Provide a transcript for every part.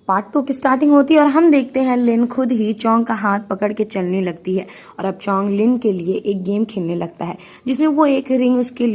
Part 2 की starting होती है और हम देखते हैं लिन खुद ही चोंग का हाथ पकड़ के चलने लगती है। और अब चोंग लिन के लिए एक गेम खेलने लगता है जिसमें वो एक रिंग उसके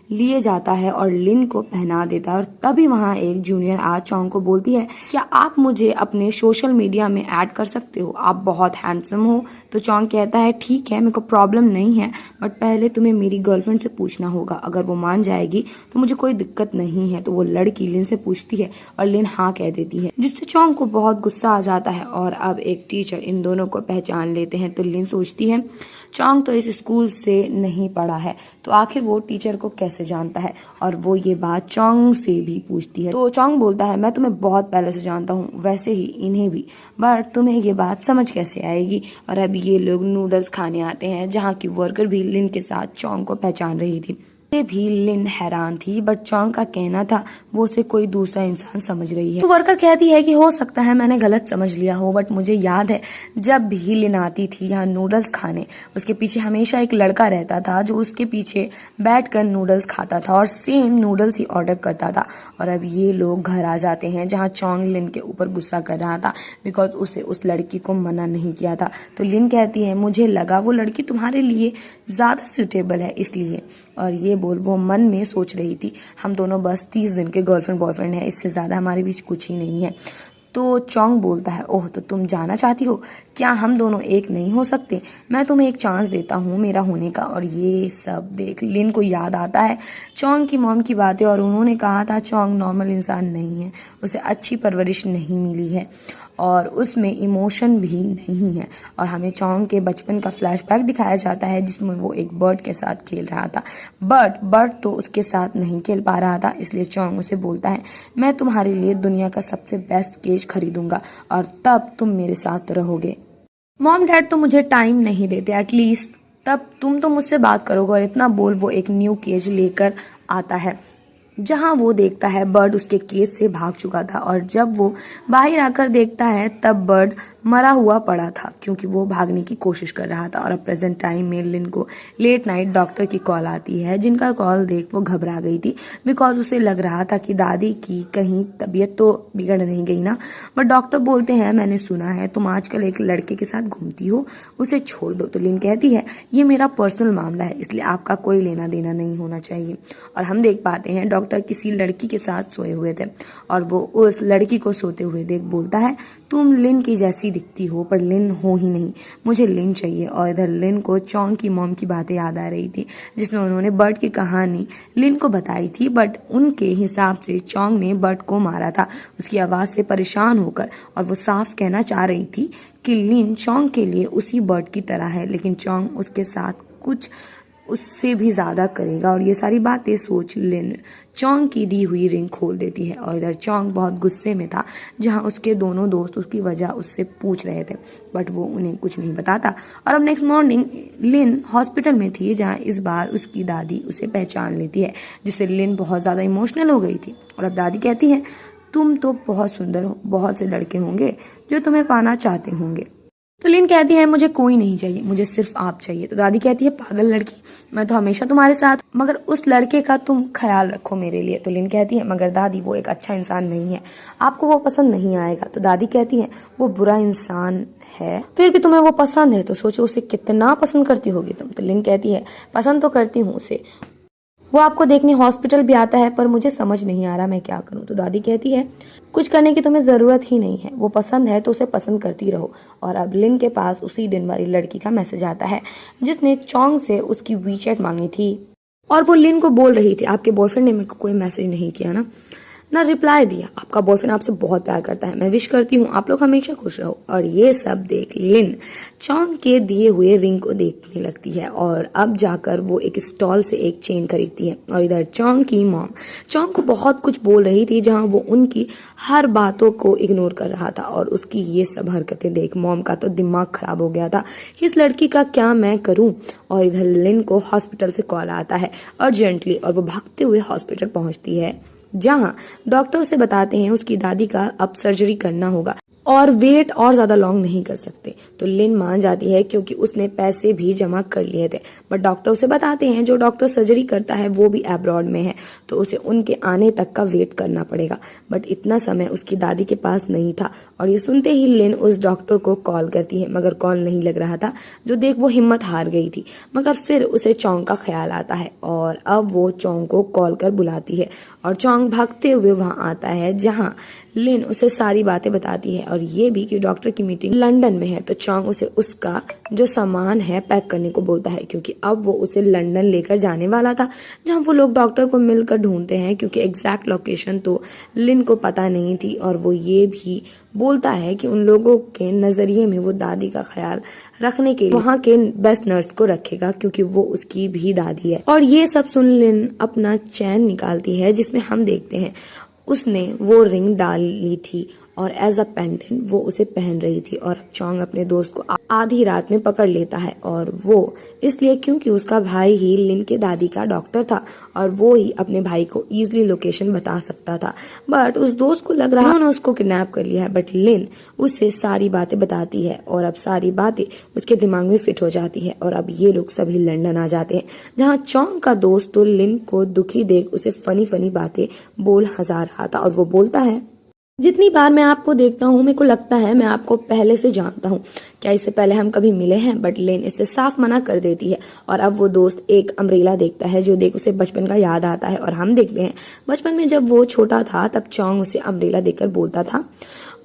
लिए जाता है और लिन को पहना देता है। और तभी वहाँ एक जूनियर आज चोंग को बोलती है, क्या आप मुझे अपने सोशल मीडिया में ऐड कर सकते हो, आप बहुत हैंडसम हो। तो चोंग कहता है ठीक है, मेरे को प्रॉब्लम नहीं है, बट पहले तुम्हें मेरी गर्लफ्रेंड से पूछना होगा, अगर वो मान जाएगी तो मुझे कोई दिक्कत नहीं है। तो वो लड़की लिन से पूछती है और लिन हाँ कह देती है, जिससे चोंग को बहुत गुस्सा आ जाता है। और अब एक टीचर इन दोनों को पहचान लेते हैं। तो लिन सोचती है चोंग तो इस स्कूल से नहीं पढ़ा है, तो आखिर वो टीचर को कैसे जानता है। और वो ये बात चोंग से भी पूछती है। तो चोंग बोलता है मैं तुम्हें बहुत पहले से जानता हूँ, वैसे ही इन्हें भी, बट तुम्हें ये बात समझ कैसे आएगी। और अब ये लोग नूडल्स खाने आते हैं जहाँ की वर्कर भी लिन के साथ चोंग को पहचान रही थी। ये भी लिन हैरान थी, बट चोंग का कहना था वो उसे कोई दूसरा इंसान समझ रही है। तो वर्कर कहती है कि हो सकता है मैंने गलत समझ लिया हो, बट मुझे याद है जब भी लिन आती थी यहाँ नूडल्स खाने, उसके पीछे हमेशा एक लड़का रहता था जो उसके पीछे बैठकर नूडल्स खाता था और सेम नूडल्स ही ऑर्डर करता था। और अब ये लोग घर आ जाते हैं जहाँ चोंग लिन के ऊपर गुस्सा कर रहा था बिकॉज उसे उस लड़की को मना नहीं किया था। तो लिन कहती है मुझे लगा वो लड़की तुम्हारे लिए ज्यादा सुटेबल है इसलिए। और ये बोल वो मन में सोच रही थी हम दोनों बस 30 दिन के गर्लफ्रेंड बॉयफ्रेंड है, इससे ज्यादा हमारे बीच कुछ ही नहीं है। तो चोंग बोलता है ओह तो तुम जाना चाहती हो, क्या हम दोनों एक नहीं हो सकते, मैं तुम्हें एक चांस देता हूँ मेरा होने का। और ये सब देख लिन को याद आता है चोंग की मॉम की बातें, और उन्होंने कहा था चोंग नॉर्मल इंसान नहीं है, उसे अच्छी परवरिश नहीं मिली है और उसमें इमोशन भी नहीं है। और हमें चोंग के बचपन का फ्लैशबैक दिखाया जाता है जिसमें वो एक बर्ड के साथ खेल रहा था, बट बर्ड तो उसके साथ नहीं खेल पा रहा था, इसलिए चोंग उसे बोलता है मैं तुम्हारे लिए दुनिया का सबसे बेस्ट केज खरीदूंगा और तब तुम मेरे साथ रहोगे। मॉम डैड तो मुझे टाइम नहीं देते, एटलीस्ट तब तुम तो मुझसे बात करोगे। और इतना बोल वो एक न्यू केज लेकर आता है जहां वो देखता है बर्ड उसके केज से भाग चुका था। और जब वो बाहर आकर देखता है तब बर्ड मरा हुआ पड़ा था क्योंकि वो भागने की कोशिश कर रहा था। और अब प्रेजेंट टाइम में लिन को लेट नाइट डॉक्टर की कॉल आती है, जिनका कॉल देख वो घबरा गई थी बिकॉज उसे लग रहा था कि दादी की कहीं तबीयत तो बिगड़ नहीं गई ना। बट डॉक्टर बोलते हैं मैंने सुना है तुम आजकल एक लड़के के साथ घूमती हो, उसे छोड़ दो। तो लिन कहती है ये मेरा पर्सनल मामला है, इसलिए आपका कोई लेना देना नहीं होना चाहिए। और हम देख पाते हैं डॉक्टर किसी लड़की के साथ सोए हुए थे और वो उस लड़की को सोते हुए देख बोलता है तुम लिन की जैसी दिखती हो पर लिन हो ही नहीं, मुझे लिन चाहिए। और इधर लिन को चोंग की मॉम की बातें याद आ रही थी जिसमें उन्होंने बर्ड की कहानी लिन को बताई थी, बट उनके हिसाब से चोंग ने बर्ड को मारा था उसकी आवाज से परेशान होकर। और वो साफ कहना चाह रही थी कि लिन चोंग के लिए उसी बर्ड की तरह है, लेकिन चोंग उसके साथ कुछ उससे भी ज्यादा करेगा। और ये सारी बातें सोच लिन चोंग की दी हुई रिंग खोल देती है। और इधर चोंग बहुत गुस्से में था जहां उसके दोनों दोस्त उसकी वजह उससे पूछ रहे थे, बट वो उन्हें कुछ नहीं बताता। और अब नेक्स्ट मॉर्निंग लिन हॉस्पिटल में थी जहां इस बार उसकी दादी उसे पहचान लेती है, जिससे लिन बहुत ज्यादा इमोशनल हो गई थी। और अब दादी कहती है तुम तो बहुत सुंदर हो, बहुत से लड़के होंगे जो तुम्हें पाना चाहते होंगे। तो लिन कहती है मुझे कोई नहीं चाहिए, मुझे सिर्फ आप चाहिए। तो दादी कहती है पागल लड़की, मैं तो हमेशा तुम्हारे साथ, मगर उस लड़के का तुम ख्याल रखो मेरे लिए। तो लिन कहती है मगर दादी वो एक अच्छा इंसान नहीं है, आपको वो पसंद नहीं आएगा। तो दादी कहती है वो बुरा इंसान है, फिर भी तुम्हें वो पसंद है तो सोचो उसे कितना पसंद करती होगी तुम। तो लिन कहती है पसंद तो करती हूँ उसे, वो आपको देखने हॉस्पिटल भी आता है, पर मुझे समझ नहीं आ रहा मैं क्या करूं। तो दादी कहती है कुछ करने की तुम्हें जरूरत ही नहीं है, वो पसंद है तो उसे पसंद करती रहो। और अब लिन के पास उसी दिन वाली लड़की का मैसेज आता है जिसने चोंग से उसकी वीचैट मांगी थी, और वो लिन को बोल रही थी आपके बॉयफ्रेंड ने मेरे को कोई मैसेज नहीं किया ना रिप्लाई दिया, आपका बॉयफ्रेंड आपसे बहुत प्यार करता है, मैं विश करती हूँ आप लोग हमेशा खुश रहो। और ये सब देख लिन चोंग के दिए हुए रिंग को देखने लगती है और अब जाकर वो एक स्टॉल से एक चेन खरीदती है। और इधर चोंग की मॉम चोंग को बहुत कुछ बोल रही थी जहाँ वो उनकी हर बातों को इग्नोर कर रहा था। और उसकी ये सब हरकतें देख मॉम का तो दिमाग खराब हो गया था कि इस लड़की का क्या मैं करूं। और इधर लिन को हॉस्पिटल से कॉल आता है अर्जेंटली और वो भागते हुए हॉस्पिटल पहुंचती है जहां डॉक्टर उसे बताते हैं उसकी दादी का अब सर्जरी करना होगा और वेट और ज्यादा लॉन्ग नहीं कर सकते। तो लिन मान जाती है क्योंकि उसने पैसे भी जमा कर लिए थे। बट डॉक्टर उसे बताते हैं जो डॉक्टर सर्जरी करता है वो भी अब्रॉड में है, तो उसे उनके आने तक का वेट करना पड़ेगा। बट इतना समय उसकी दादी के पास नहीं था और ये सुनते ही लिन उस डॉक्टर को कॉल करती है, मगर कॉल नहीं लग रहा था। जो देख वो हिम्मत हार गई थी, मगर फिर उसे चोंग का ख्याल आता है और अब वो चोंग को कॉल कर बुलाती है और चोंग भागते हुए वहां आता है, जहाँ लिन उसे सारी बातें बताती है और ये भी कि डॉक्टर की मीटिंग लंदन में है। तो चोंग उसे उसका जो सामान है पैक करने को बोलता है, क्योंकि अब वो उसे लंदन लेकर जाने वाला था, जहाँ वो लोग डॉक्टर को मिलकर ढूंढते हैं, क्योंकि एग्जैक्ट लोकेशन तो लिन को पता नहीं थी। और वो ये भी बोलता है कि उन लोगों के नजरिए में वो दादी का ख्याल रखने के लिए वहाँ के बेस्ट नर्स को रखेगा, क्योंकि वो उसकी भी दादी है। और ये सब सुन लिन अपना चैन निकालती है, जिसमें हम देखते हैं उसने वो रिंग डाल ली थी और एज अ पेंडेंट वो उसे पहन रही थी। और अब चोंग अपने दोस्त को आधी रात में पकड़ लेता है, और वो इसलिए क्योंकि उसका भाई ही लिन के दादी का डॉक्टर था और वो ही अपने भाई को इजीली लोकेशन बता सकता था। बट उस दोस्त को लग रहा है उन्होंने उसको किडनैप कर लिया है। बट लिन उससे सारी बातें बताती है और अब सारी बातें उसके दिमाग में फिट हो जाती है और अब ये लोग सभी लंदन आ जाते हैं, जहाँ चोंग का दोस्त तो लिन को दुखी देख उसे फनी फनी बातें बोल हंसा रहा था। और वो बोलता है, जितनी बार मैं आपको देखता हूँ मेरे को लगता है मैं आपको पहले से जानता हूँ, क्या इससे पहले हम कभी मिले हैं? बट लिन इससे साफ मना कर देती है। और अब वो दोस्त एक अम्ब्रेला देखता है, जो देख उसे बचपन का याद आता है। और हम देखते हैं बचपन में जब वो छोटा था तब चोंग उसे अम्ब्रेला देकर बोलता था,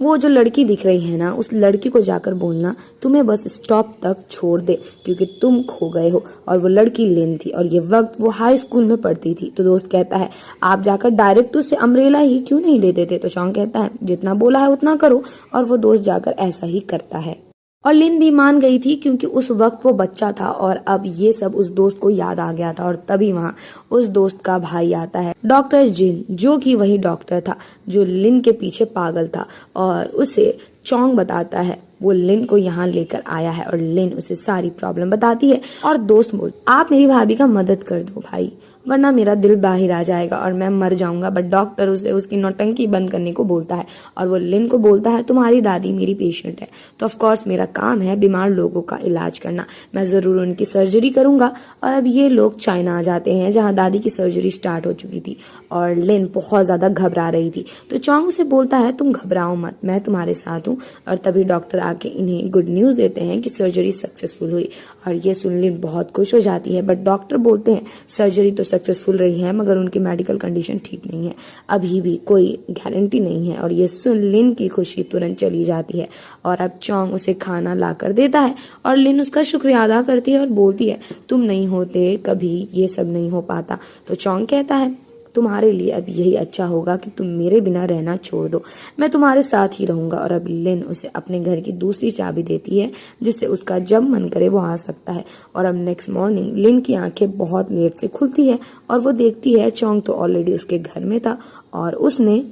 वो जो लड़की दिख रही है ना, उस लड़की को जाकर बोलना तुम्हें बस स्टॉप तक छोड़ दे, क्योंकि तुम खो गए हो। और वो लड़की लिन थी और ये वक्त वो हाई स्कूल में पढ़ती थी। तो दोस्त कहता है, आप जाकर डायरेक्ट उसे अम्ब्रेला ही क्यों नहीं दे देते? तो चोंग कहता है, जितना बोला है उतना करो। और वो दोस्त जाकर ऐसा ही करता है और लिन भी मान गई थी, क्योंकि उस वक्त वो बच्चा था और अब ये सब उस दोस्त को याद आ गया था। और तभी वहाँ उस दोस्त का भाई आता है, डॉक्टर जिन, जो कि वही डॉक्टर था जो लिन के पीछे पागल था। और उसे चोंग बताता है वो लिन को यहाँ लेकर आया है और लिन उसे सारी प्रॉब्लम बताती है। और दोस्त बोल, आप मेरी भाभी का मदद कर दो भाई, वरना मेरा दिल बाहर आ जाएगा और मैं मर जाऊंगा। बट डॉक्टर उसे उसकी नौटंकी बंद करने को बोलता है और वो लिन को बोलता है, तुम्हारी दादी मेरी पेशेंट है, तो ऑफ कोर्स मेरा काम है बीमार लोगों का इलाज करना, मैं जरूर उनकी सर्जरी करूंगा। और अब ये लोग चाइना आ जाते हैं, जहाँ दादी की सर्जरी स्टार्ट हो चुकी थी और लिन बहुत ज्यादा घबरा रही थी। तो चोंग उसे बोलता है, तुम घबराओ मत, मैं तुम्हारे साथ हूँ। और तभी डॉक्टर आके इन्हें गुड न्यूज देते हैं कि सर्जरी सक्सेसफुल हुई। और ये सुन लिन बहुत खुश हो जाती है। बट डॉक्टर बोलते हैं सर्जरी तो सक्सेसफुल रही है, मगर उनकी मेडिकल कंडीशन ठीक नहीं है, अभी भी कोई गारंटी नहीं है। और ये सुन लिन की खुशी तुरंत चली जाती है। और अब चोंग उसे खाना ला कर देता है और लिन उसका शुक्रिया अदा करती है और बोलती है, तुम नहीं होते कभी ये सब नहीं हो पाता। तो चोंग कहता है, तुम्हारे लिए अब यही अच्छा होगा कि तुम मेरे बिना रहना छोड़ दो, मैं तुम्हारे साथ ही रहूंगा। और अब लिन उसे अपने घर की दूसरी चाबी देती है, जिससे उसका जब मन करे वो आ सकता है। और अब नेक्स्ट मॉर्निंग लिन की आंखें बहुत लेट से खुलती है और वो देखती है चोंग तो ऑलरेडी उसके घर में था और उसने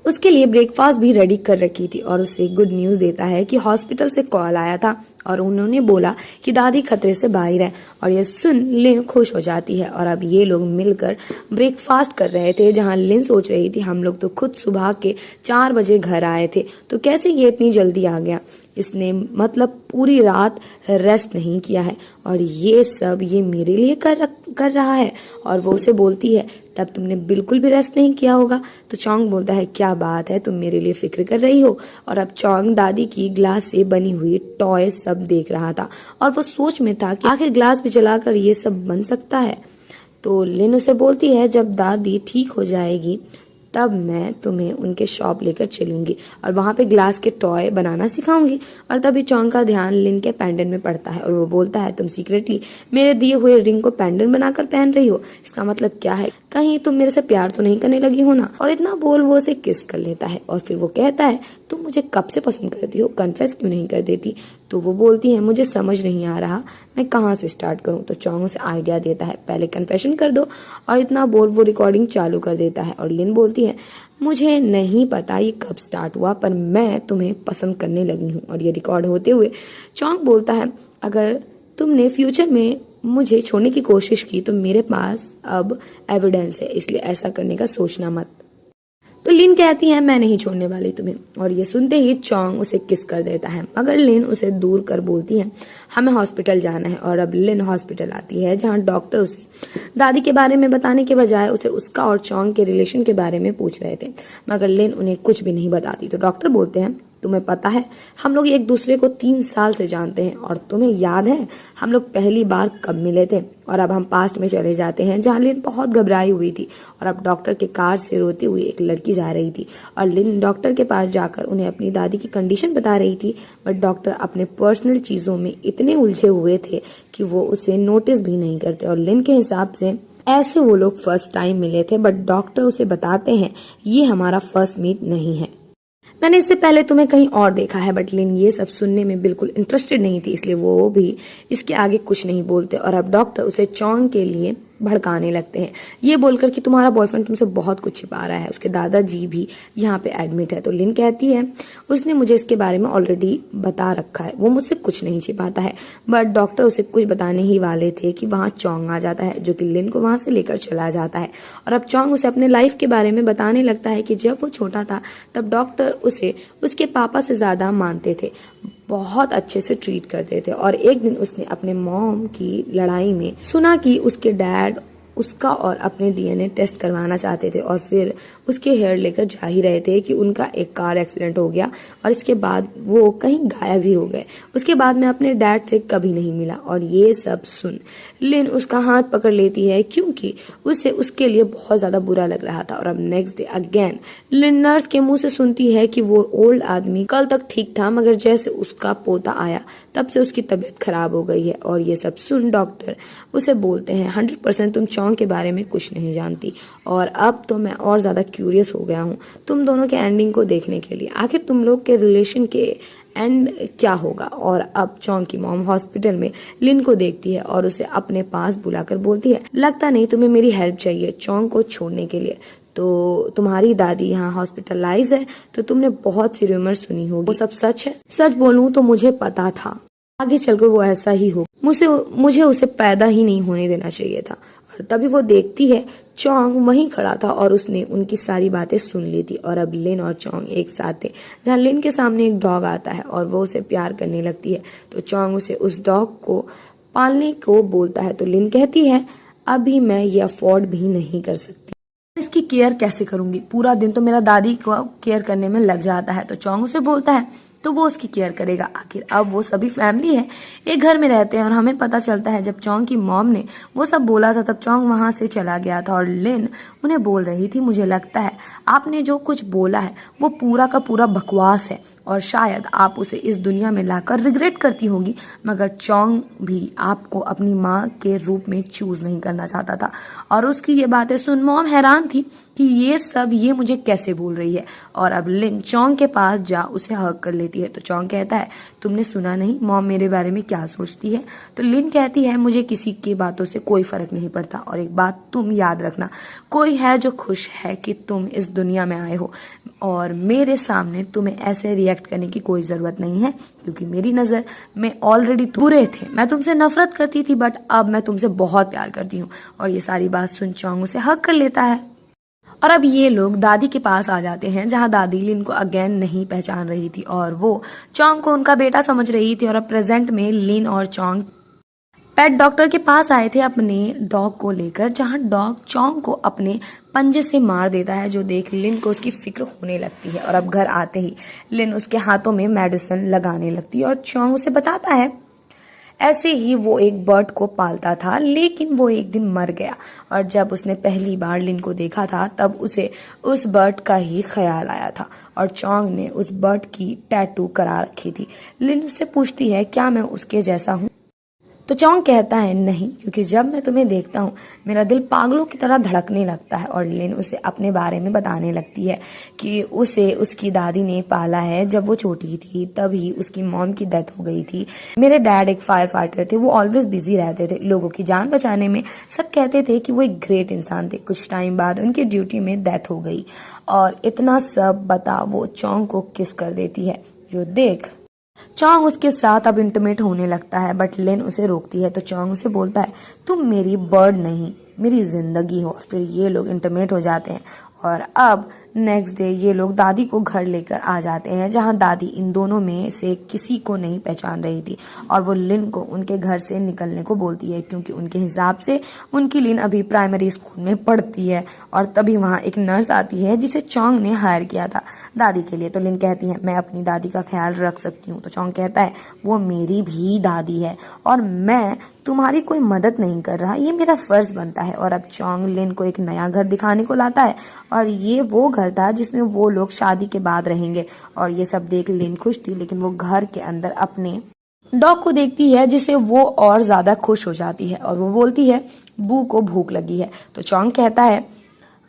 उसके लिए ब्रेकफास्ट भी रेडी कर रखी थी। और उसे गुड न्यूज देता है कि हॉस्पिटल से कॉल आया था और उन्होंने बोला कि दादी खतरे से बाहर है। और ये सुन लिन खुश हो जाती है और अब ये लोग मिलकर ब्रेकफास्ट कर रहे थे, जहां लिन सोच रही थी हम लोग तो खुद सुबह के 4 बजे घर आए थे, तो कैसे ये इतनी जल्दी आ गया? इसने मतलब पूरी रात रेस्ट नहीं किया है और ये सब ये मेरे लिए कर रहा है। और वो उसे बोलती है, तब तुमने बिल्कुल भी रेस्ट नहीं किया होगा। तो चोंग बोलता है, क्या बात है, तुम मेरे लिए फिक्र कर रही हो? और अब चोंग दादी की ग्लास से बनी हुई टॉय सब देख रहा था और वो सोच में था कि आखिर ग्लास भी जलाकर ये सब बन सकता है। तो लिन उसे बोलती है, जब दादी ठीक हो जाएगी तब मैं तुम्हें उनके शॉप लेकर चलूंगी और वहां पे ग्लास के टॉय बनाना सिखाऊंगी। और तभी चोंग का ध्यान लिन के पेंडेंट में पड़ता है और वो बोलता है, तुम सीक्रेटली मेरे दिए हुए रिंग को पेंडेंट बनाकर पहन रही हो, इसका मतलब क्या है? कहीं तुम मेरे से प्यार तो नहीं करने लगी हो ना? और इतना बोल वो उसे किस कर लेता है और फिर वो कहता है, तुम मुझे कब से पसंद करती हो, कन्फेस क्यों नहीं कर देती? तो वो बोलती है, मुझे समझ नहीं आ रहा मैं कहाँ से स्टार्ट करूँ। तो चोंग उसे आइडिया देता है, पहले कन्फेशन कर दो। और इतना बोल वो रिकॉर्डिंग चालू कर देता है और लिन बोलती है, मुझे नहीं पता ये कब स्टार्ट हुआ, पर मैं तुम्हें पसंद करने लगी हूँ। और ये रिकॉर्ड होते हुए चोंग बोलता है, अगर तुमने फ्यूचर में मुझे छोड़ने की कोशिश की तो मेरे पास अब एविडेंस है, इसलिए ऐसा करने का सोचना मत। तो लिन कहती है मैं नहीं छोड़ने वाली तुम्हें, और ये सुनते ही चोंग उसे किस कर देता है, मगर लिन उसे दूर कर बोलती है हमें हॉस्पिटल जाना है। और अब लिन हॉस्पिटल आती है जहाँ डॉक्टर उसे दादी के बारे में बताने के बजाय उसे उसका और चोंग के रिलेशन के बारे में पूछ रहे थे, मगर लिन उन्हें कुछ भी नहीं बताती। तो डॉक्टर बोलते हैं तुम्हें पता है हम लोग एक दूसरे को 3 साल से जानते हैं, और तुम्हें याद है हम लोग पहली बार कब मिले थे। और अब हम पास्ट में चले जाते हैं जहाँ लिन बहुत घबराई हुई थी, और अब डॉक्टर के कार से रोती हुई एक लड़की जा रही थी, और लिन डॉक्टर के पास जाकर उन्हें अपनी दादी की कंडीशन बता रही थी, बट डॉक्टर अपने पर्सनल चीजों में इतने उलझे हुए थे कि वो उसे नोटिस भी नहीं करते। और लिन के हिसाब से ऐसे वो लोग फर्स्ट टाइम मिले थे, बट डॉक्टर उसे बताते हैं ये हमारा फर्स्ट मीट नहीं है, मैंने इससे पहले तुम्हें कहीं और देखा है। बट लिन ये सब सुनने में बिल्कुल इंटरेस्टेड नहीं थी, इसलिए वो भी इसके आगे कुछ नहीं बोलते। और अब डॉक्टर उसे चोंग के लिए भड़काने लगते हैं, ये बोलकर कि तुम्हारा बॉयफ्रेंड तुमसे बहुत कुछ छिपा रहा है, उसके दादाजी भी यहाँ पे एडमिट है। तो लिन कहती है उसने मुझे इसके बारे में ऑलरेडी बता रखा है, वो मुझसे कुछ नहीं छिपाता है। बट डॉक्टर उसे कुछ बताने ही वाले थे कि वहाँ चोंग आ जाता है, जो कि लिन को वहां से लेकर चला जाता है। और अब चोंग उसे अपने लाइफ के बारे में बताने लगता है कि जब वो छोटा था तब डॉक्टर उसे उसके पापा से ज्यादा मानते थे, बहुत अच्छे से ट्रीट करते थे। और एक दिन उसने अपने मॉम की लड़ाई में सुना कि उसके डैड उसका और अपने डीएनए टेस्ट करवाना चाहते थे, और फिर उसके हेयर लेकर जा ही रहे थे कि उनका एक कार एक्सीडेंट हो गया, और इसके बाद वो कहीं गायब ही हो गए। उसके बाद में अपने डैड से कभी नहीं मिला। और ये सब सुन लिन उसका हाथ पकड़ लेती है, क्योंकि उसे उसके लिए बहुत ज्यादा बुरा लग रहा था। और अब नेक्स्ट डे अगेन लिन नर्स के मुंह से सुनती है कि वो ओल्ड आदमी कल तक ठीक था, मगर जैसे उसका पोता आया तब से उसकी तबीयत खराब हो गई है। और ये सब सुन डॉक्टर उसे बोलते हैं 100% तुम चोंग के बारे में कुछ नहीं जानती, और अब तो मैं और ज्यादा क्यूरियस हो गया हूँ तुम दोनों के एंडिंग को देखने के लिए, आखिर तुम लोग के रिलेशन के एंड क्या होगा। और अब चोंग की मॉम हॉस्पिटल में लिन को देखती है और उसे अपने पास बुलाकर बोलती है लगता नहीं तुम्हें मेरी हेल्प चाहिए चोंग को छोड़ने के लिए, तो तुम्हारी दादी यहाँ हॉस्पिटलाइज है, तो तुमने बहुत सी रूमर सुनी होगी, वो सब सच है। सच बोलूं तो मुझे पता था आगे चलकर वो ऐसा ही हो, मुझे उसे पैदा ही नहीं होने देना चाहिए था। और तभी वो देखती है चोंग वहीं खड़ा था, और उसने उनकी सारी बातें सुन ली थी। और अब लिन और चोंग एक साथ थे, जहाँ लिन के सामने एक डॉग आता है और वो उसे प्यार करने लगती है, तो चोंग उसे उस डॉग को पालने को बोलता है। तो लिन कहती है अभी मैं ये अफोर्ड भी नहीं कर सकती, इसकी केयर कैसे करूंगी, पूरा दिन तो मेरा दादी को केयर करने में लग जाता है। तो चोंग उसे बोलता है तो वो उसकी केयर करेगा, आखिर अब वो सभी फैमिली है, एक घर में रहते हैं। और हमें पता चलता है जब चोंग की मॉम ने वो सब बोला था तब चोंग वहां से चला गया था, और लिन उन्हें बोल रही थी मुझे लगता है आपने जो कुछ बोला है वो पूरा का पूरा बकवास है, और शायद आप उसे इस दुनिया में लाकर रिग्रेट करती होगी, मगर चोंग भी आपको अपनी माँ के रूप में चूज नहीं करना चाहता था। और उसकी ये बातें सुन मॉम हैरान थी कि ये मुझे कैसे बोल रही है। और अब लिन चोंग के पास जा उसे हग कर लेती है। तो चोंग कहता है तुमने सुना नहीं मॉम मेरे बारे में क्या सोचती है। तो लिन कहती है मुझे किसी की बातों से कोई फर्क नहीं पड़ता, और एक बात तुम याद रखना, कोई है जो खुश है कि तुम इस दुनिया में आए हो, और मेरे सामने तुम्हें ऐसे रिएक्ट करने की कोई जरूरत नहीं है, क्योंकि मेरी नजर में ऑलरेडी बुरे थे, मैं तुमसे नफरत करती थी बट अब मैं तुमसे बहुत प्यार करती हूँ। और ये सारी बात सुन चोंग उसे हग कर लेता है। और अब ये लोग दादी के पास आ जाते हैं, जहाँ दादी लिन को अगेन नहीं पहचान रही थी, और वो चोंग को उनका बेटा समझ रही थी। और अब प्रेजेंट में लिन और चोंग पेट डॉक्टर के पास आए थे अपने डॉग को लेकर, जहाँ डॉग चोंग को अपने पंजे से मार देता है, जो देख लिन को उसकी फिक्र होने लगती है। और अब घर आते ही लिन उसके हाथों में मेडिसिन लगाने लगती है, और चोंग उसे बताता है ऐसे ही वो एक बर्ड को पालता था, लेकिन वो एक दिन मर गया, और जब उसने पहली बार लिन को देखा था तब उसे उस बर्ड का ही ख्याल आया था, और चोंग ने उस बर्ड की टैटू करा रखी थी। लिन उससे पूछती है क्या मैं उसके जैसा हूँ, तो चोंग कहता है नहीं, क्योंकि जब मैं तुम्हें देखता हूँ मेरा दिल पागलों की तरह धड़कने लगता है। और लिन उसे अपने बारे में बताने लगती है कि उसे उसकी दादी ने पाला है, जब वो छोटी थी तभी उसकी मॉम की डेथ हो गई थी। मेरे डैड एक फायर फाइटर थे, वो ऑलवेज बिजी रहते थे लोगों की जान बचाने में, सब कहते थे कि वो एक ग्रेट इंसान थे। कुछ टाइम बाद उनकी ड्यूटी में डेथ हो गई, और इतना सब बता वो चोंग को किस कर देती है, जो देख चोंग उसके साथ अब इंटीमेट होने लगता है, बट लिन उसे रोकती है। तो चोंग उसे बोलता है तुम मेरी बर्ड नहीं मेरी जिंदगी हो। फिर ये लोग इंटीमेट हो जाते हैं। और अब नेक्स्ट डे ये लोग दादी को घर लेकर आ जाते हैं, जहां दादी इन दोनों में से किसी को नहीं पहचान रही थी और वो लिन को उनके घर से निकलने को बोलती है, क्योंकि उनके हिसाब से उनकी लिन अभी प्राइमरी स्कूल में पढ़ती है। और तभी वहां एक नर्स आती है जिसे चोंग ने हायर किया था दादी के लिए। तो लिन कहती है मैं अपनी दादी का ख्याल रख सकती हूँ। तो चोंग कहता है वो मेरी भी दादी है और मैं तुम्हारी कोई मदद नहीं कर रहा, ये मेरा फर्ज बनता है। और अब चोंग लिन को एक नया घर दिखाने को लाता है और ये वो घर था जिसमें वो लोग शादी के बाद रहेंगे। और ये सब देख लिन खुश थी, लेकिन वो घर के अंदर अपने डॉग को देखती है जिसे वो और ज्यादा खुश हो जाती है और वो बोलती है बू को भूख लगी है। तो चोंग कहता है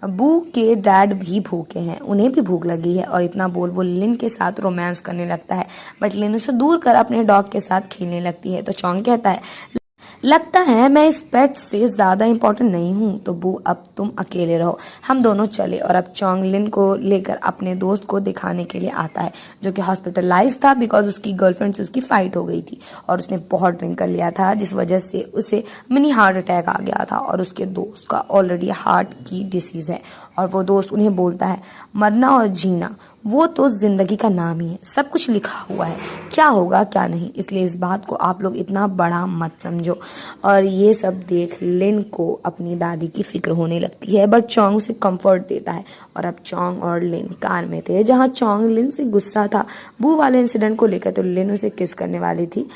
बू के डैड भी भूखे हैं, उन्हें भी भूख लगी है। और इतना बोल वो लिन के साथ रोमांस करने लगता है, बट लिन उसे दूर कर अपने डॉग के साथ खेलने लगती है। तो चोंग कहता है लगता है मैं इस पेट से ज्यादा इम्पोर्टेंट नहीं हूँ, तो बू अब तुम अकेले रहो, हम दोनों चले। और अब चोंग लिन को लेकर अपने दोस्त को दिखाने के लिए आता है, जो कि हॉस्पिटलाइज था बिकॉज उसकी गर्लफ्रेंड से उसकी फाइट हो गई थी और उसने बहुत ड्रिंक कर लिया था, जिस वजह से उसे मिनी हार्ट अटैक आ गया था। और उसके दोस्त का ऑलरेडी हार्ट की डिसीज है और वो दोस्त उन्हें बोलता है मरना और जीना वो तो जिंदगी का नाम ही है, सब कुछ लिखा हुआ है, क्या होगा क्या नहीं, इसलिए इस बात को आप लोग इतना बड़ा मत समझो। और ये सब देख लिन को अपनी दादी की फिक्र होने लगती है, बट चोंग उसे कंफर्ट देता है। और अब चोंग और लिन कार में थे, जहां चोंग लिन से गुस्सा था बू वाले इंसिडेंट को लेकर, तो लिन उसे किस करने वाली थी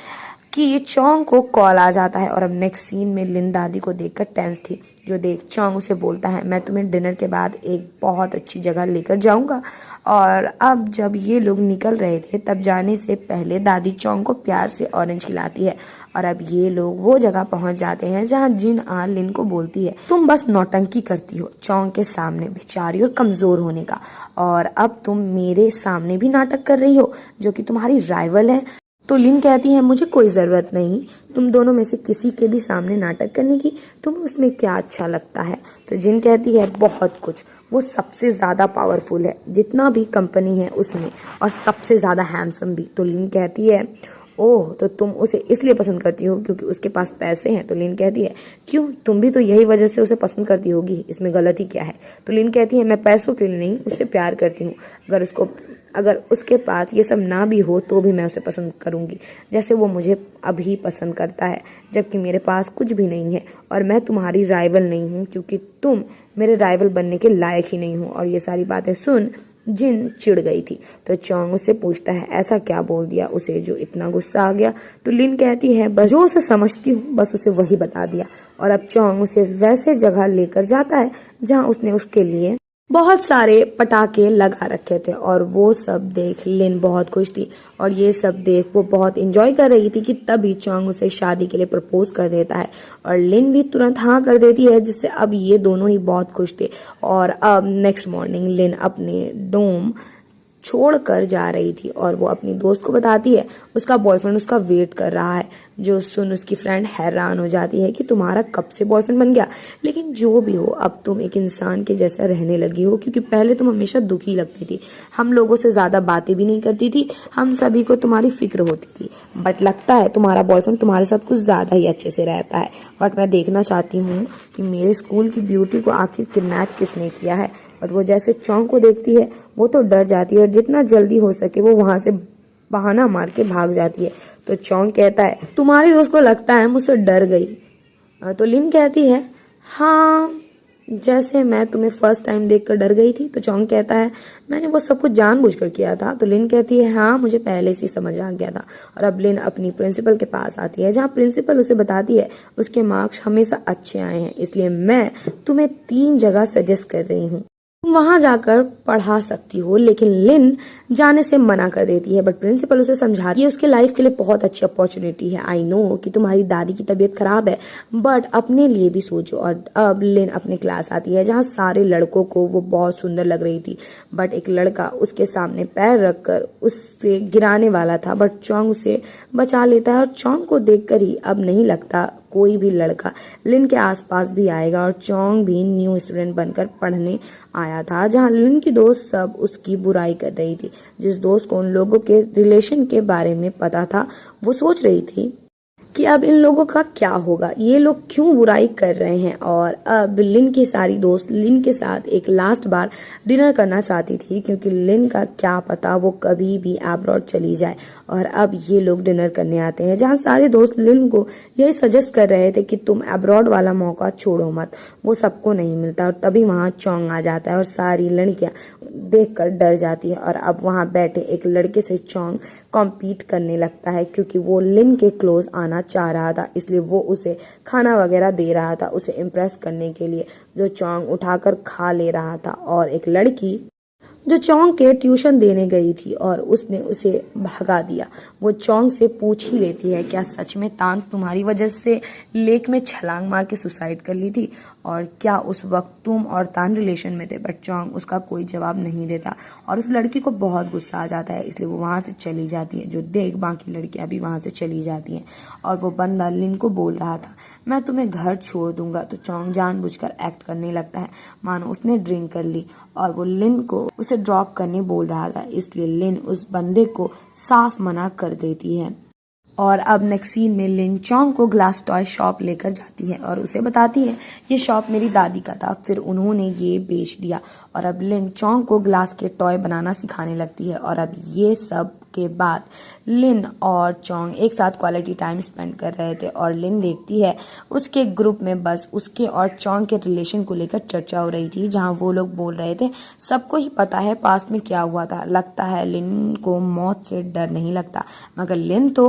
कि ये चोंग को कॉल आ जाता है। और अब नेक्स्ट सीन में लिन दादी को देखकर टेंस थी, जो देख चोंग उसे बोलता है मैं तुम्हें डिनर के बाद एक बहुत अच्छी जगह लेकर जाऊंगा। और अब जब ये लोग निकल रहे थे, तब जाने से पहले दादी चोंग को प्यार से ऑरेंज खिलाती है। और अब ये लोग वो जगह पहुंच जाते हैं जहां जिन आ लिन को बोलती है तुम बस नौटंकी करती हो चोंग के सामने बेचारी और कमजोर होने का, और अब तुम मेरे सामने भी नाटक कर रही हो जो कि तुम्हारी राइवल है। तो लिन कहती है मुझे कोई जरूरत नहीं तुम दोनों में से किसी के भी सामने नाटक करने की, तुम्हें उसमें क्या अच्छा लगता है। तो जिन कहती है बहुत कुछ, वो सबसे ज्यादा पावरफुल है जितना भी कंपनी है उसमें, और सबसे ज्यादा हैंडसम भी। तो लिन कहती है ओह तो तुम उसे इसलिए पसंद करती हो क्योंकि उसके पास पैसे हैं। तो लिन कहती है क्यों, तुम भी तो यही वजह से उसे पसंद करती होगी, इसमें गलती क्या है। तो लिन कहती है मैं पैसों के लिए नहीं उससे प्यार करती हूँ, अगर उसके पास ये सब ना भी हो तो भी मैं उसे पसंद करूंगी, जैसे वो मुझे अभी पसंद करता है, जबकि मेरे पास कुछ भी नहीं है। और मैं तुम्हारी राइवल नहीं हूँ क्योंकि तुम मेरे राइवल बनने के लायक ही नहीं हो। और ये सारी बातें सुन जिन चिढ़ गई थी। तो चोंग उससे पूछता है ऐसा क्या बोल दिया उसे जो इतना गुस्सा आ गया। तो लिन कहती है बस जो उसे समझती हूँ बस उसे वही बता दिया। और अब चोंग उसे वैसे जगह लेकर जाता है जहाँ उसने उसके लिए बहुत सारे पटाखे लगा रखे थे, और वो सब देख लिन बहुत खुश थी और ये सब देख वो बहुत एंजॉय कर रही थी कि तभी चोंग उसे शादी के लिए प्रपोज कर देता है और लिन भी तुरंत हाँ कर देती है, जिससे अब ये दोनों ही बहुत खुश थे। और अब नेक्स्ट मॉर्निंग लिन अपने डोम छोड़कर जा रही थी और वो अपनी दोस्त को बताती है उसका बॉयफ्रेंड उसका वेट कर रहा है, जो सुन उसकी फ्रेंड हैरान हो जाती है कि तुम्हारा कब से बॉयफ्रेंड बन गया। लेकिन जो भी हो अब तुम एक इंसान के जैसा रहने लगी हो, क्योंकि पहले तुम हमेशा दुखी लगती थी, हम लोगों से ज्यादा बातें भी नहीं करती थी, हम सभी को तुम्हारी फिक्र होती थी, बट लगता है तुम्हारा बॉयफ्रेंड तुम्हारे साथ कुछ ज्यादा ही अच्छे से रहता है। बट मैं देखना चाहती हूँ कि मेरे स्कूल की ब्यूटी को आखिर किडनैप किसने किया है। और वो जैसे चोंग को देखती है वो तो डर जाती है और जितना जल्दी हो सके वो वहां से बहाना मार के भाग जाती है। तो चोंग कहता है तुम्हारी दोस्त को लगता है मुझसे डर गई। तो लिन कहती है हाँ जैसे मैं तुम्हें फर्स्ट टाइम देखकर डर गई थी। तो चोंग कहता है मैंने वो सब कुछ जानबूझकर किया था। तो लिन कहती है हाँ मुझे पहले से ही समझ आ गया था। और अब लिन अपनी प्रिंसिपल के पास आती है, जहाँ प्रिंसिपल उसे बताती है उसके मार्क्स हमेशा अच्छे आए हैं, इसलिए मैं तुम्हें 3 जगह सजेस्ट कर रही हूँ, तुम वहां जाकर पढ़ा सकती हो। लेकिन लिन जाने से मना कर देती है, बट प्रिंसिपल उसे समझाती है उसके लाइफ के लिए बहुत अच्छी अपॉर्चुनिटी है। आई नो कि तुम्हारी दादी की तबीयत खराब है, बट अपने लिए भी सोचो। और अब लिन अपने क्लास आती है जहाँ सारे लड़कों को वो बहुत सुंदर लग रही थी, बट एक लड़का उसके सामने पैर रखकर उससे गिराने वाला था, बट चोंग उसे बचा लेता है। और चोंग को देखकर ही अब नहीं लगता कोई भी लड़का लिन के आसपास भी आएगा। और चोंग भी न्यू स्टूडेंट बनकर पढ़ने आया था, जहां लिन की दोस्त सब उसकी बुराई कर रही थी। जिस दोस्त को उन लोगों के रिलेशन के बारे में पता था वो सोच रही थी कि अब इन लोगों का क्या होगा, ये लोग क्यों बुराई कर रहे हैं। और अब लिन की सारी दोस्त लिन के साथ एक लास्ट बार डिनर करना चाहती थी, क्योंकि लिन का क्या पता वो कभी भी अब्रॉड चली जाए। और अब ये लोग डिनर करने आते हैं, जहाँ सारे दोस्त लिन को यही सजेस्ट कर रहे थे कि तुम अब्रॉड वाला मौका छोड़ो मत, वो सबको नहीं मिलता। और तभी वहाँ चोंग आ जाता है और सारी लड़कियां देखकर डर जाती है। और अब वहाँ बैठे एक लड़के से चोंग कॉम्पीट करने लगता है, क्योंकि वो लिन के क्लोज आना चाह रहा था, इसलिए वो उसे खाना वगैरह दे रहा था उसे इम्प्रेस करने के लिए, जो चोंग उठाकर खा ले रहा था। और एक लड़की जो चोंग के ट्यूशन देने गई थी और उसने उसे भगा दिया, वो चोंग से पूछ ही लेती है, क्या सच में तान तुम्हारी वजह से लेक में छलांग मार के सुसाइड कर ली थी, और क्या उस वक्त तुम और तान रिलेशन में थे। बट चोंग उसका कोई जवाब नहीं देता और उस लड़की को बहुत गुस्सा आ जाता है, इसलिए वो वहां से चली जाती है। जो देख बाकी लड़कियां भी वहां से चली जाती हैं। और वो बंदा लिन को बोल रहा था, मैं तुम्हें घर छोड़ दूंगा, तो चोंग जानबूझकर एक्ट करने लगता है मानो उसने ड्रिंक कर ली, और वो लिन को उसे ड्रॉप करने बोल रहा था, इसलिए लिन उस बंदे को साफ मना कर देती है। और अब नेक्स्ट सीन में लिन चोंग को ग्लास टॉय शॉप लेकर जाती है और उसे बताती है, ये शॉप मेरी दादी का था, फिर उन्होंने ये बेच दिया। और अब लिन चोंग को ग्लास के टॉय बनाना सिखाने लगती है। और अब ये सब के बाद लिन और चोंग एक साथ क्वालिटी टाइम स्पेंड कर रहे थे, और लिन देखती है उसके ग्रुप में बस उसके और चोंग के रिलेशन को लेकर चर्चा हो रही थी, जहां वो लोग बोल रहे थे सबको ही पता है पास्ट में क्या हुआ था। लगता है लिन को मौत से डर नहीं लगता, मगर लिन तो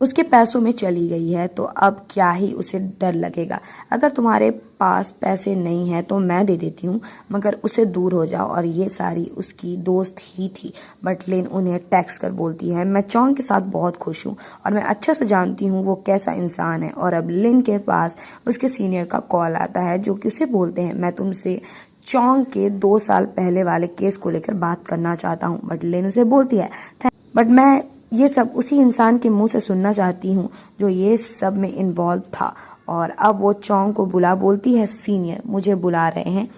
उसके पैसों में चली गई है, तो अब क्या ही उसे डर लगेगा। अगर तुम्हारे पास पैसे नहीं है तो मैं दे देती हूँ, मगर उससे दूर हो जाओ। और ये सारी उसकी दोस्त ही थी, बट लिन उन्हें टेक्स्ट कर बोलती है, मैं चोंग के साथ बहुत खुश हूँ और मैं अच्छे से जानती हूँ वो कैसा इंसान है। और अब लिन के पास उसके सीनियर का कॉल आता है, जो कि उसे बोलते हैं, मैं तुमसे चोंग के 2 साल पहले वाले केस को लेकर बात करना चाहता हूँ। बट लिन उसे बोलती है, बट मैं ये सब उसी इंसान के मुंह से सुनना चाहती हूँ जो ये सब में इन्वॉल्व था। और अब वो चोंग को बोलती है, सीनियर मुझे बुला रहे हैं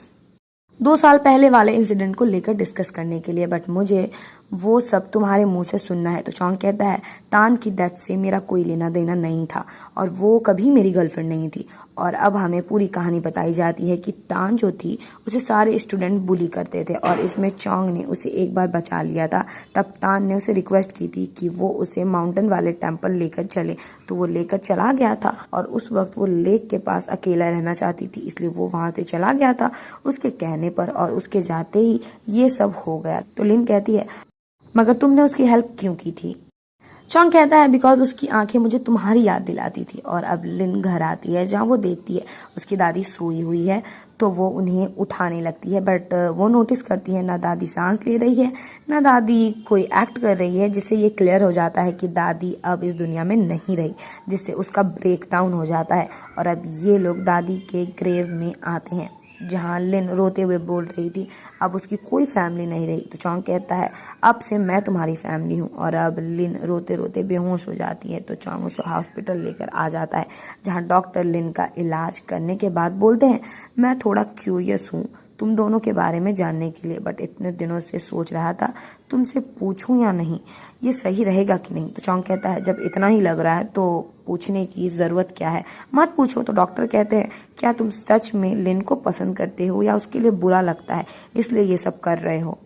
2 साल पहले वाले इंसिडेंट को लेकर डिस्कस करने के लिए, बट मुझे वो सब तुम्हारे मुंह से सुनना है। तो चोंग कहता है, तान की डेथ से मेरा कोई लेना देना नहीं था और वो कभी मेरी गर्लफ्रेंड नहीं थी। और अब हमें पूरी कहानी बताई जाती है कि तान जो थी उसे सारे स्टूडेंट बुली करते थे, और इसमें चोंग ने उसे एक बार बचा लिया था। तब तान ने उसे रिक्वेस्ट की थी कि वो उसे माउंटेन वाले टेम्पल लेकर चले, तो वो लेकर चला गया था। और उस वक्त वो लेक के पास अकेला रहना चाहती थी, इसलिए वो वहां से चला गया था उसके कहने पर, और उसके जाते ही ये सब हो गया। तो लिन कहती है, मगर तुमने उसकी हेल्प क्यों की थी। चोंग कहता है, बिकॉज उसकी आंखें मुझे तुम्हारी याद दिलाती थी। और अब लिन घर आती है, जहाँ वो देखती है उसकी दादी सोई हुई है, तो वो उन्हें उठाने लगती है। बट वो नोटिस करती है ना दादी सांस ले रही है ना दादी कोई एक्ट कर रही है, जिससे ये क्लियर हो जाता है कि दादी अब इस दुनिया में नहीं रही, जिससे उसका ब्रेक डाउन हो जाता है। और अब ये लोग दादी के ग्रेव में आते हैं, जहाँ लिन रोते हुए बोल रही थी अब उसकी कोई फैमिली नहीं रही। तो चोंग कहता है, अब से मैं तुम्हारी फैमिली हूँ। और अब लिन रोते रोते बेहोश हो जाती है, तो चोंग उसे हॉस्पिटल लेकर आ जाता है, जहाँ डॉक्टर लिन का इलाज करने के बाद बोलते हैं, मैं थोड़ा क्यूरियस हूँ तुम दोनों के बारे में जानने के लिए, बट इतने दिनों से सोच रहा था तुमसे पूछूं या नहीं, ये सही रहेगा कि नहीं। तो चोंग कहता है, जब इतना ही लग रहा है तो पूछने की जरूरत क्या है, मत पूछो। तो डॉक्टर कहते हैं, क्या तुम सच में लिन को पसंद करते हो या उसके लिए बुरा लगता है इसलिए ये सब कर रहे हो।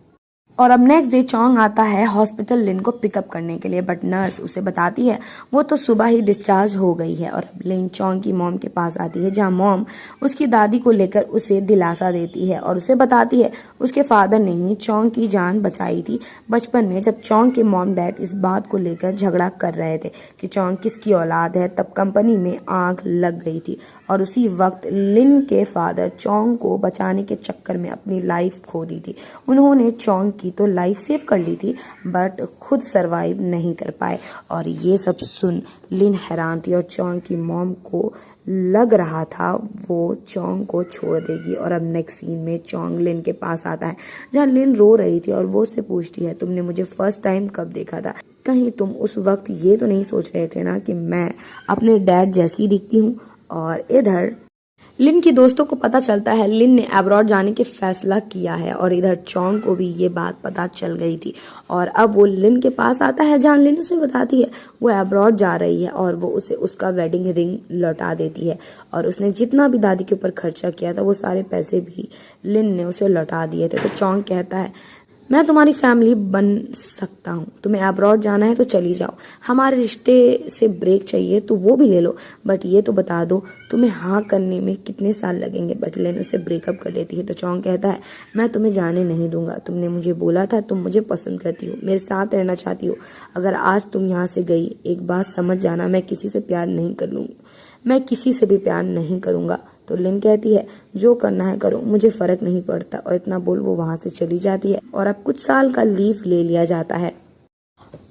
और अब नेक्स्ट डे चोंग आता है हॉस्पिटल लिन को पिकअप करने के लिए, बट नर्स उसे बताती है वो तो सुबह ही डिस्चार्ज हो गई है। और अब लिन चोंग की मॉम के पास आती है, जहां मॉम उसकी दादी को लेकर उसे दिलासा देती है और उसे बताती है उसके फादर ने ही चोंग की जान बचाई थी बचपन में, जब चोंग के मॉम डैड इस बात को लेकर झगड़ा कर रहे थे कि चोंग किसकी औलाद है। तब कंपनी में आग लग गई थी, और उसी वक्त लिन के फादर चोंग को बचाने के चक्कर में अपनी लाइफ खो दी थी। उन्होंने चोंग की तो लाइफ सेव कर ली थी, बट खुद सरवाइव नहीं कर पाए। और ये सब सुन लिन हैरान थी, और चोंग की मॉम को लग रहा था वो चोंग को छोड़ देगी। और अब नेक्स्ट सीन में चोंग लिन के पास आता है, जहाँ लिन रो रही थी, और वो उससे पूछती है, तुमने मुझे फर्स्ट टाइम कब देखा था, कहीं तुम उस वक्त ये तो नहीं सोच रहे थे ना कि मैं अपने डैड जैसी दिखती हूँ। और इधर लिन की दोस्तों को पता चलता है लिन ने अब्रॉड जाने के फैसला किया है और इधर चोंग को भी ये बात पता चल गई थी और अब वो लिन के पास आता है जहाँ लिन उसे बताती है वो अब्रॉड जा रही है और वो उसे उसका वेडिंग रिंग लौटा देती है और उसने जितना भी दादी के ऊपर खर्चा किया था वो सारे पैसे भी लिन ने उसे लौटा दिए थे। तो चोंग कहता है मैं तुम्हारी फैमिली बन सकता हूँ, तुम्हें अब्रॉड जाना है तो चली जाओ, हमारे रिश्ते से ब्रेक चाहिए तो वो भी ले लो, बट ये तो बता दो तुम्हें हाँ करने में कितने साल लगेंगे। बट लेन उसे ब्रेकअप कर देती है। तो चोंग कहता है मैं तुम्हें जाने नहीं दूंगा, तुमने मुझे बोला था तुम मुझे पसंद करती हो, मेरे साथ रहना चाहती हो, अगर आज तुम यहाँ से गई एक बात समझ जाना मैं किसी से प्यार नहीं कर लूंगी, मैं किसी से भी प्यार नहीं करूंगा। तो लिन कहती है जो करना है करो, मुझे फर्क नहीं पड़ता और इतना बोल वो वहां से चली जाती है और अब कुछ साल का लीव ले लिया जाता है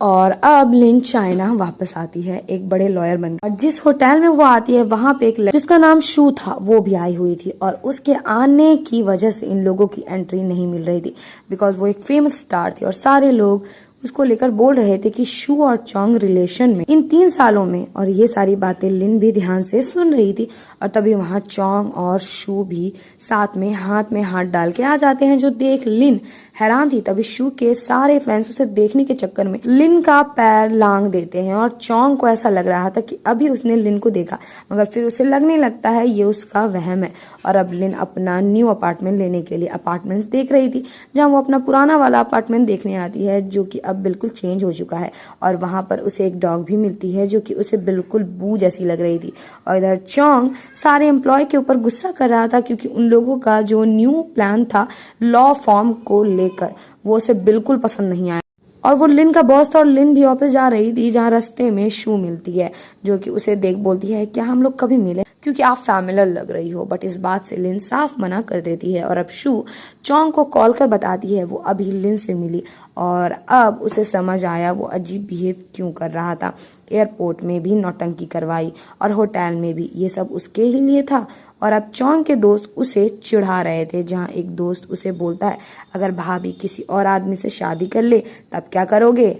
और अब लिन चाइना वापस आती है एक बड़े लॉयर बनकर और जिस होटल में वो आती है वहां पे एक जिसका नाम शू था वो भी आई हुई थी और उसके आने की वजह से इन लोगों की एंट्री नहीं मिल रही थी बिकॉज वो एक फेमस स्टार थी और सारे लोग उसको लेकर बोल रहे थे कि शू और चोंग रिलेशन में इन 3 सालों में। और ये सारी बातें लिन भी ध्यान से सुन रही थी और तभी वहां चोंग और शू भी साथ में हाथ डाल के आ जाते हैं जो देख लिन हैरान थी। तभी शू के सारे फैंस उसे देखने के चक्कर में लिन का पैर लांग देते हैं और चोंग को ऐसा लग रहा था कि अभी उसने लिन को देखा मगर फिर उसे लगने लगता है ये उसका वहम है। और अब लिन अपना न्यू अपार्टमेंट लेने के लिए अपार्टमेंट्स देख रही थी जहाँ वो अपना पुराना वाला अपार्टमेंट देखने आती है जो कि अब बिल्कुल चेंज हो चुका है और वहां पर उसे एक डॉग भी मिलती है जो कि उसे बिल्कुल बू जैसी लग रही थी। और इधर चोंग सारे एम्प्लॉय के ऊपर गुस्सा कर रहा था क्योंकि उन लोगों का जो न्यू प्लान था लॉ फॉर्म को लेकर वो उसे बिल्कुल पसंद नहीं आया और वो लिन का बॉस था और लिन भी ऑफिस जा रही थी जहाँ रास्ते में शू मिलती है जो कि उसे देख बोलती है क्या हम लोग कभी मिले क्योंकि आप फैमिलियर लग रही हो। बट इस बात से लिन साफ मना कर देती है और अब शू चोंग को कॉल कर बताती है वो अभी लिन से मिली और अब उसे समझ आया वो अजीब बिहेव क्यों कर रहा था। एयरपोर्ट में भी नौटंकी करवाई और होटल में भी, ये सब उसके ही लिए था। और अब चोंग के दोस्त उसे चिढ़ा रहे थे जहाँ एक दोस्त उसे बोलता है अगर भाभी किसी और आदमी से शादी कर ले तब क्या करोगे।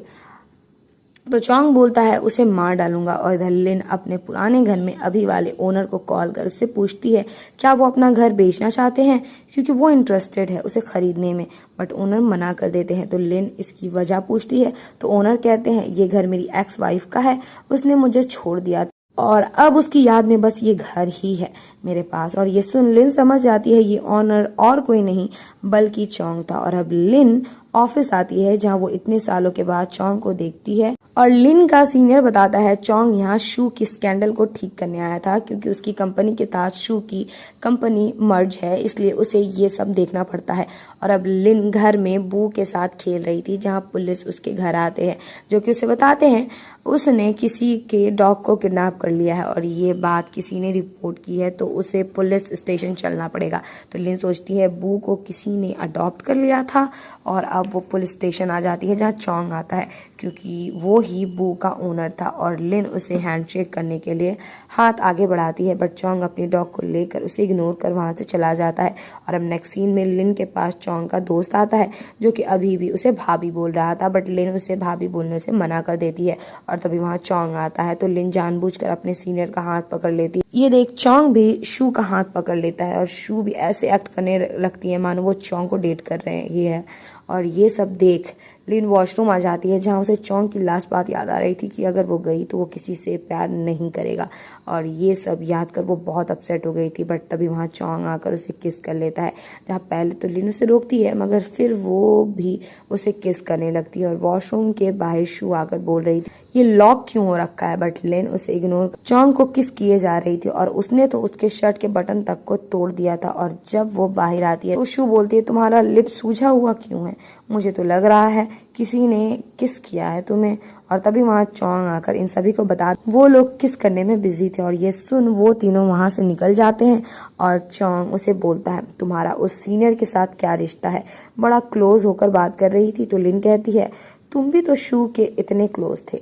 तो चोंग बोलता है उसे मार डालूंगा। और इधर लिन अपने पुराने घर में अभी वाले ओनर को कॉल कर उससे पूछती है क्या वो अपना घर बेचना चाहते हैं क्योंकि वो इंटरेस्टेड है उसे खरीदने में। बट ओनर मना कर देते हैं। तो लिन इसकी वजह पूछती है तो ओनर कहते हैं ये घर मेरी एक्स वाइफ का है, उसने मुझे छोड़ दिया और अब उसकी याद में बस ये घर ही है मेरे पास। और ये सुन लिन समझ जाती है ये ऑनर और कोई नहीं बल्कि चोंग था। और अब लिन ऑफिस आती है जहाँ वो इतने सालों के बाद चोंग को देखती है और लिन का सीनियर बताता है चोंग यहाँ शू की स्कैंडल को ठीक करने आया था क्योंकि उसकी कंपनी के साथ शू की कंपनी मर्ज है इसलिए उसे ये सब देखना पड़ता है। और अब लिन घर में बू के साथ खेल रही थी जहाँ पुलिस उसके घर आते हैं जो कि उसे बताते हैं उसने किसी के डॉग को किडनैप कर लिया है और ये बात किसी ने रिपोर्ट की है तो उसे पुलिस स्टेशन चलना पड़ेगा। तो लिन सोचती है बू को किसी ने अडॉप्ट कर लिया था और अब वो पुलिस स्टेशन आ जाती है जहाँ चोंग आता है क्योंकि वो ही बू का ओनर था। और लिन उसे हैंडशेक करने के लिए हाथ आगे बढ़ाती है बट चोंग अपनी डॉग को लेकर उसे इग्नोर कर वहां से चला जाता है। और अब नेक्स्ट सीन में लिन के पास चोंग का दोस्त आता है जो कि अभी भी उसे भाभी बोल रहा था बट लिन उसे भाभी बोलने से मना कर देती है। और तभी वहां चोंग आता है तो लिन जानबूझकर अपने सीनियर का हाथ पकड़ लेती है। ये देख चोंग भी शू का हाथ पकड़ लेता है और शू भी ऐसे एक्ट करने लगती है मानो वो चोंग को डेट कर रहे हैं ये है। और ये सब देख लिन वॉशरूम आ जाती है जहाँ उसे चोंग की लास्ट बात याद आ रही थी कि अगर वो गई तो वो किसी से प्यार नहीं करेगा और ये सब याद कर वो बहुत अपसेट हो गई थी। बट तभी वहाँ चोंग आकर उसे किस कर लेता है जहाँ पहले तो लिन उसे रोकती है मगर फिर वो भी उसे किस करने लगती है। और वॉशरूम के बाहर शू आकर बोल रही थी ये लॉक क्यों हो रखा है बट लिन उसे इग्नोर चोंग को किस किए जा रही थी और उसने तो उसके शर्ट के बटन तक को तोड़ दिया था। और जब वो बाहर आती है तो शू बोलती है तुम्हारा लिप सूझा हुआ क्यों है, मुझे तो लग रहा है किसी ने किस किया है तुम्हें। और तभी वहाँ चोंग आकर इन सभी को बता वो लोग किस करने में बिजी थे। और ये सुन वो तीनों वहां से निकल जाते हैं और चोंग उसे बोलता है तुम्हारा उस सीनियर के साथ क्या रिश्ता है, बड़ा क्लोज होकर बात कर रही थी। तो लिन कहती है तुम भी तो शू के इतने क्लोज थे,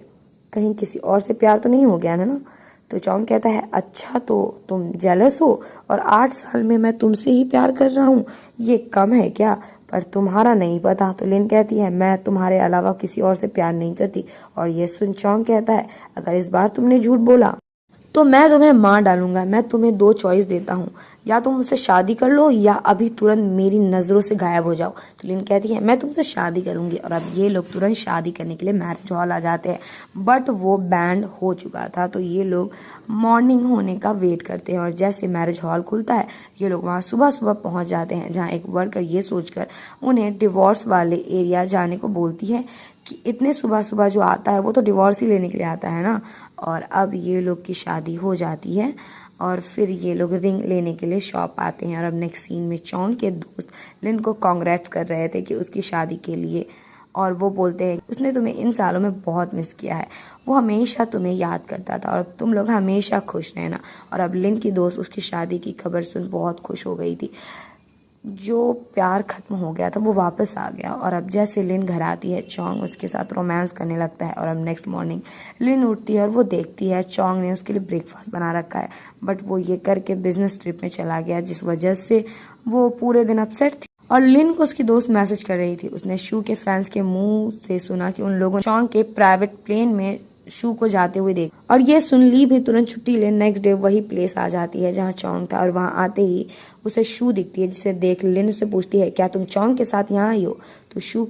कहीं किसी और से प्यार तो नहीं हो गया ना। तो चोंग कहता है अच्छा तो तुम जेलस हो और 8 साल में मैं तुमसे ही प्यार कर रहा हूँ, ये कम है क्या, पर तुम्हारा नहीं पता। तो लिन कहती है मैं तुम्हारे अलावा किसी और से प्यार नहीं करती। और ये सुन चोंग कहता है अगर इस बार तुमने झूठ बोला तो मैं तुम्हें मार डालूंगा। मैं तुम्हें दो चॉइस देता हूँ, या तुम मुझसे शादी कर लो या अभी तुरंत मेरी नजरों से गायब हो जाओ। तो लिन कहती है मैं तुमसे शादी करूंगी। और अब ये लोग तुरंत शादी करने के लिए मैरिज हॉल आ जाते हैं, बट वो बैंड हो चुका था। तो ये लोग मॉर्निंग होने का वेट करते हैं और जैसे मैरिज हॉल खुलता है ये लोग वहाँ सुबह सुबह पहुंच जाते हैं, जहाँ एक वर्कर ये सोचकर उन्हें डिवोर्स वाले एरिया जाने को बोलती है कि इतने सुबह सुबह जो आता है वो तो डिवोर्स ही लेने के लिए आता है ना। और अब ये लोग की शादी हो जाती है और फिर ये लोग रिंग लेने के लिए शॉप आते हैं। और अब नेक्स्ट सीन में चौंग के दोस्त लिन को कांग्रेट्स कर रहे थे कि उसकी शादी के लिए, और वो बोलते हैं उसने तुम्हें इन सालों में बहुत मिस किया है, वो हमेशा तुम्हें याद करता था और तुम लोग हमेशा खुश रहना। और अब लिन की दोस्त उसकी शादी की खबर सुन बहुत खुश हो गई थी। जो प्यार खत्म हो गया था वो वापस आ गया। और अब जैसे लिन घर आती है चौंग उसके साथ रोमांस करने लगता है। और अब नेक्स्ट मॉर्निंग लिन उठती है और वो देखती है चौंग ने उसके लिए ब्रेकफास्ट बना रखा है, बट वो ये करके बिजनेस ट्रिप में चला गया, जिस वजह से वो पूरे दिन अपसेट थी। और लिन को उसकी दोस्त मैसेज कर रही थी। उसने शू के फैंस के मुंह से सुना कि उन लोगों चौंग के प्राइवेट प्लेन में शू को जाते हुए देख, और ये सुन ली भी तुरंत छुट्टी ले नेक्स्ट डे वही प्लेस आ जाती है जहाँ चौंग था। और वहां आते ही उसे शू दिखती है, जिसे देख लिन उससे पूछती है क्या तुम चौंग के साथ यहाँ आई हो। तो शू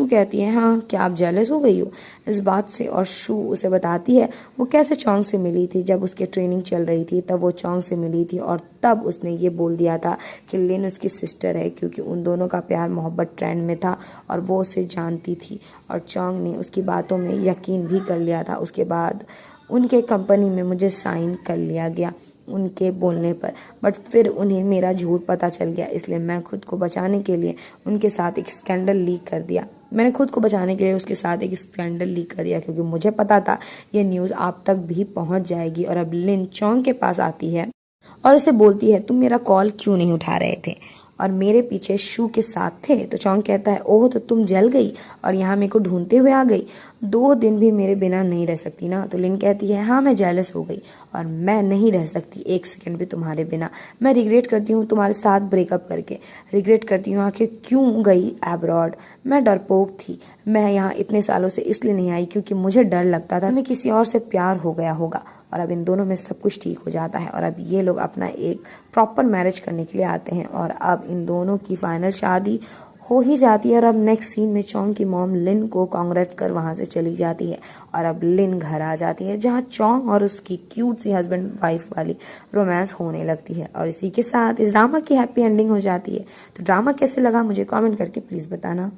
कहती है हाँ, क्या आप जेलस हो गई हो इस बात से। और शू उसे बताती है वो कैसे चौंग से मिली थी, जब उसके ट्रेनिंग चल रही थी तब वो चौंग से मिली थी और तब उसने ये बोल दिया था कि लिन उसकी सिस्टर है, क्योंकि उन दोनों का प्यार मोहब्बत ट्रेंड में था और वो उसे जानती थी। और चौंग ने उसकी बातों में यकीन भी कर लिया था। उसके बाद उनके कंपनी में मुझे साइन कर लिया गया उनके बोलने पर, बट फिर उन्हें मेरा झूठ पता चल गया, इसलिए मैं खुद को बचाने के लिए उनके साथ एक स्कैंडल लीक कर दिया। मैंने खुद को बचाने के लिए उसके साथ एक स्कैंडल लीक कर दिया, क्योंकि मुझे पता था ये न्यूज़ आप तक भी पहुंच जाएगी। और अब लिन चौंग के पास आती है और उसे बोलती है तुम मेरा कॉल क्यों नहीं उठा रहे थे और मेरे पीछे शू के साथ थे। तो चौंग कहता है ओह, तो तुम जल गई और यहाँ मेरे को ढूंढते हुए आ गई, 2 दिन भी मेरे बिना नहीं रह सकती ना। तो लिन कहती है हाँ, मैं जेलस हो गई और मैं नहीं रह सकती 1 सेकंड भी तुम्हारे बिना। मैं रिग्रेट करती हूँ तुम्हारे साथ ब्रेकअप करके, रिग्रेट करती हूँ आखिर क्यों गई अब्रॉड। मैं डरपोक थी, मैं यहाँ इतने सालों से इसलिए नहीं आई क्योंकि मुझे डर लगता था तुम्हें किसी और से प्यार हो गया होगा। और अब इन दोनों में सब कुछ ठीक हो जाता है और अब ये लोग अपना एक प्रॉपर मैरिज करने के लिए आते हैं और अब इन दोनों की फाइनल शादी हो ही जाती है। और अब नेक्स्ट सीन में चौंग की मॉम लिन को कांग्रेट्स कर वहां से चली जाती है और अब लिन घर आ जाती है, जहां चौंग और उसकी क्यूट सी हस्बैंड वाइफ वाली रोमांस होने लगती है। और इसी के साथ इस ड्रामा की हैप्पी एंडिंग हो जाती है। तो ड्रामा कैसे लगा मुझे कमेंट करके प्लीज बताना।